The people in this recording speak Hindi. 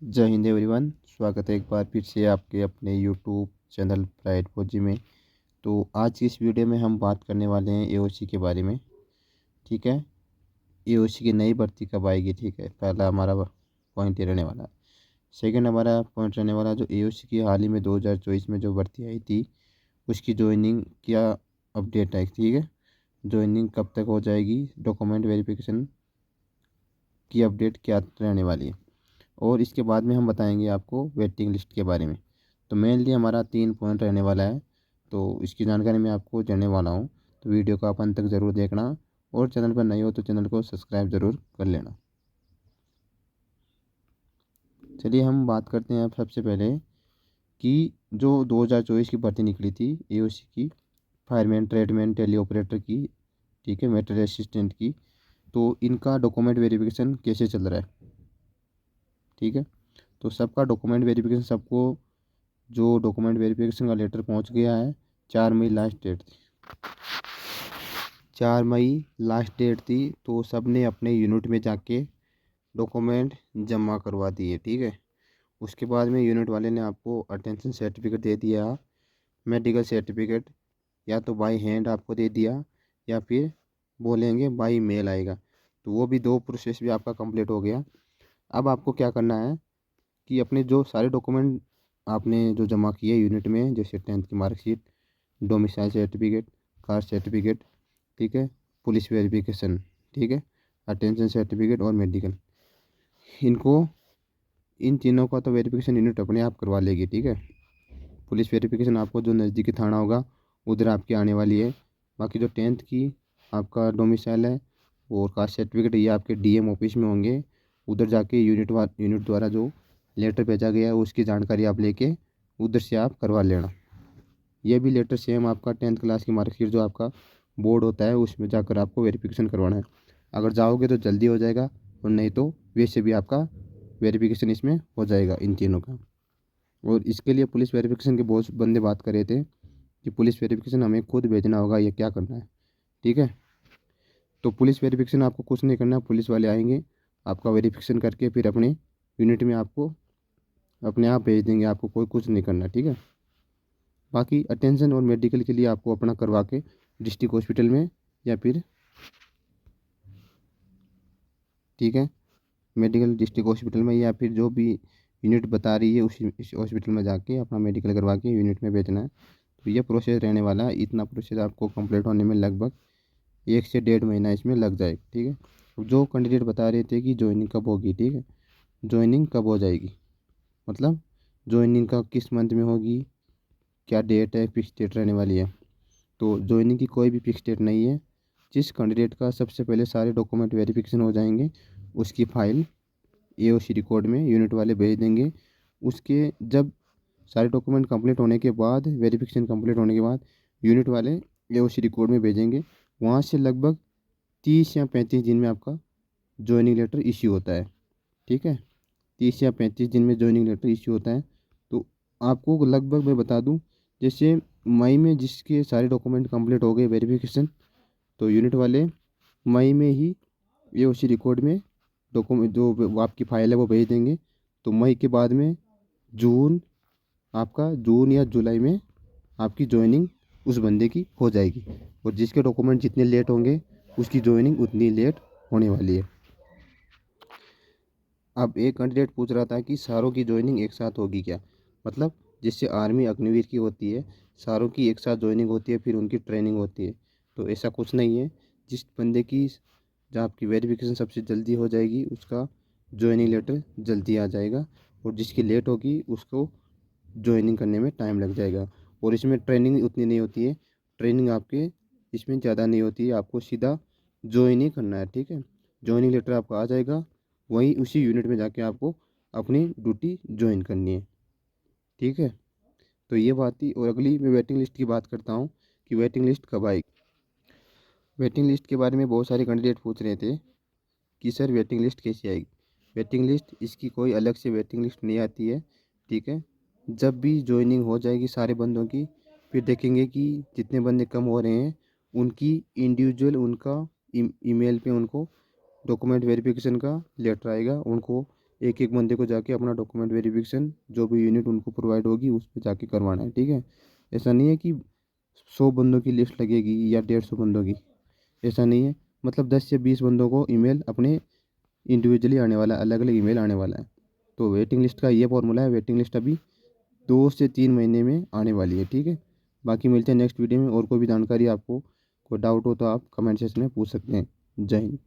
जय हिंद एवरीवन। स्वागत है एक बार फिर से आपके अपने यूट्यूब चैनल प्राइड फौजी में। तो आज की इस वीडियो में हम बात करने वाले हैं एओसी के बारे में। ठीक है, एओसी की नई भर्ती कब आएगी। ठीक है, पहला हमारा पॉइंट ये रहने वाला है। सेकंड हमारा पॉइंट रहने वाला जो एओसी की हाल ही में 2024 में जो भर्ती आई थी उसकी ज्वाइनिंग क्या अपडेट है। ठीक है, ज्वाइनिंग कब तक हो जाएगी, डॉक्यूमेंट वेरिफिकेशन की अपडेट क्या रहने वाली है, और इसके बाद में हम बताएंगे आपको वेटिंग लिस्ट के बारे में। तो मेनली हमारा 3 पॉइंट रहने वाला है, तो इसकी जानकारी मैं आपको देने वाला हूँ। तो वीडियो को आप अंत तक ज़रूर देखना, और चैनल पर नए हो तो चैनल को सब्सक्राइब ज़रूर कर लेना। चलिए हम बात करते हैं अब सबसे पहले कि जो 2024 की भर्ती निकली थी एओसी की, फायरमैन, ट्रेडमैन, टेली ऑपरेटर की, ठीक है, मेटेरियल असिस्टेंट की, तो इनका डॉक्यूमेंट वेरिफिकेशन कैसे चल रहा है। ठीक है, तो सबका डॉक्यूमेंट वेरिफिकेशन, सबको जो डॉक्यूमेंट वेरिफिकेशन का लेटर पहुंच गया है। 4 मई लास्ट डेट थी, 4 मई लास्ट डेट थी। तो सब ने अपने यूनिट में जाके डॉक्यूमेंट जमा करवा दिए। ठीक है, उसके बाद में यूनिट वाले ने आपको अटेंशन सर्टिफिकेट दे दिया, मेडिकल सर्टिफिकेट या तो बाई हैंड आपको दे दिया या फिर बोलेंगे बाई मेल आएगा। तो वो भी 2 प्रोसेस भी आपका कंप्लीट हो गया। अब आपको क्या करना है कि अपने जो सारे डॉक्यूमेंट आपने जो जमा किए यूनिट में, जैसे 10th की marksheet, domicile certificate, caste certificate, ठीक है, पुलिस वेरिफिकेशन, ठीक है, अटेंशन सर्टिफिकेट और मेडिकल, इनको, इन तीनों का तो वेरिफिकेशन यूनिट अपने आप करवा लेगी। ठीक है, पुलिस वेरिफिकेशन आपको जो नज़दीकी थाना होगा उधर आपकी आने वाली है। बाकी जो 10th की आपका डोमिसाइल है और कास्ट सर्टिफिकेट, ये आपके डीएम ऑफिस में होंगे। उधर जाके यूनिट द्वारा जो लेटर भेजा गया है उसकी जानकारी आप लेके उधर से आप करवा लेना। ये भी लेटर सेम आपका 10th क्लास की मार्कशीट जो आपका बोर्ड होता है उसमें जाकर आपको वेरिफिकेशन करवाना है। अगर जाओगे तो जल्दी हो जाएगा, और नहीं तो वैसे भी आपका वेरिफिकेशन इसमें हो जाएगा इन तीनों का। और इसके लिए पुलिस वेरिफिकेशन के बहुत बंदे बात कर रहे थे कि पुलिस वेरिफिकेशन हमें खुद भेजना होगा, ये क्या करना है। ठीक है, तो पुलिस वेरिफिकेशन आपको कुछ नहीं करना, पुलिस वाले आएंगे आपका वेरिफिकेशन करके फिर अपने यूनिट में आपको अपने आप भेज देंगे, आपको कोई कुछ नहीं करना। ठीक है, बाकी अटेंशन और मेडिकल के लिए आपको अपना करवा के डिस्ट्रिक्ट हॉस्पिटल में या फिर, ठीक है, मेडिकल डिस्ट्रिक्ट हॉस्पिटल में या फिर जो भी यूनिट बता रही है उसी इस हॉस्पिटल में जाके अपना मेडिकल करवा के यूनिट में भेजना है। तो ये प्रोसेस रहने वाला है। इतना प्रोसेस आपको कंप्लीट होने में लगभग 1 से 1.5 महीना इसमें लग जाएगा। ठीक है, अब जो कैंडिडेट बता रहे थे कि ज्वाइनिंग कब होगी, ठीक है, ज्वाइनिंग कब हो जाएगी, मतलब ज्वाइनिंग का किस मंथ में होगी, क्या डेट है, फिक्स डेट रहने वाली है। तो ज्वाइनिंग की कोई भी फिक्स डेट नहीं है। जिस कैंडिडेट का सबसे पहले सारे डॉक्यूमेंट वेरिफिकेशन हो जाएंगे उसकी फ़ाइल एओसी रिकॉर्ड में यूनिट वाले भेज देंगे। उसके जब सारे डॉक्यूमेंट कंप्लीट होने के बाद, वेरिफिकेशन कंप्लीट होने के बाद यूनिट वाले एओसी रिकॉर्ड में भेजेंगे। वहाँ से लगभग 30 या 35 दिन में आपका ज्वाइनिंग लेटर इश्यू होता है। ठीक है, 30 या 35 दिन में ज्वाइनिंग लेटर इश्यू होता है। तो आपको लगभग मैं बता दूं, जैसे मई में जिसके सारे डॉक्यूमेंट कंप्लीट हो गए वेरिफिकेशन, तो यूनिट वाले मई में ही ये उसी रिकॉर्ड में डॉक्यूमेंट जो वो आपकी फ़ाइल है वो भेज देंगे। तो मई के बाद में जून, आपका जून या जुलाई में आपकी ज्वाइनिंग उस बंदे की हो जाएगी, और जिसके डॉक्यूमेंट जितने लेट होंगे उसकी ज्वाइनिंग उतनी लेट होने वाली है। अब एक कैंडिडेट पूछ रहा था कि सारों की ज्वाइनिंग एक साथ होगी क्या, मतलब जिससे आर्मी अग्निवीर की होती है सारों की एक साथ ज्वाइनिंग होती है फिर उनकी ट्रेनिंग होती है। तो ऐसा कुछ नहीं है। जिस बंदे की जहाँ आपकी वेरिफिकेशन सबसे जल्दी हो जाएगी उसका ज्वाइनिंग लेटर जल्दी आ जाएगा, और जिसकी लेट होगी उसको ज्वाइनिंग करने में टाइम लग जाएगा। और इसमें ट्रेनिंग उतनी नहीं होती है, ट्रेनिंग आपके इसमें ज़्यादा नहीं होती है, आपको सीधा ज्वाइन ही करना है। ठीक है, ज्वाइनिंग लेटर आपका आ जाएगा, वहीं उसी यूनिट में जाके आपको अपनी ड्यूटी ज्वाइन करनी है। ठीक है, तो ये बात थी। और अगली मैं वेटिंग लिस्ट की बात करता हूँ कि वेटिंग लिस्ट कब आएगी। वेटिंग लिस्ट के बारे में बहुत सारे कैंडिडेट पूछ रहे थे कि सर वेटिंग लिस्ट कैसे आएगी। वेटिंग लिस्ट, इसकी कोई अलग से वेटिंग लिस्ट नहीं आती है। ठीक है, जब भी ज्वाइनिंग हो जाएगी सारे बंदों की, फिर देखेंगे कि जितने बंदे कम हो रहे हैं उनकी इंडिविजुअल उनका ईमेल पे उनको डॉक्यूमेंट वेरिफिकेशन का लेटर आएगा, उनको एक एक बंदे को जाके अपना डॉक्यूमेंट वेरिफिकेशन जो भी यूनिट उनको प्रोवाइड होगी उस पर जाके करवाना है, ठीक है। ऐसा नहीं है कि 100 बंदों की लिस्ट लगेगी या 150 बंदों की, ऐसा नहीं है। मतलब 10 या 20 बंदों को ईमेल अपने इंडिविजुअली आने वाला है, अलग अलग ईमेल आने वाला है। तो वेटिंग लिस्ट का ये फॉर्मूला है। वेटिंग लिस्ट अभी 2 से 3 महीने में आने वाली है, ठीक है। बाकी मिलते हैं नेक्स्ट वीडियो में। और कोई भी जानकारी आपको कोई डाउट हो तो आप कमेंट सेक्शन में पूछ सकते हैं। जय हिंद।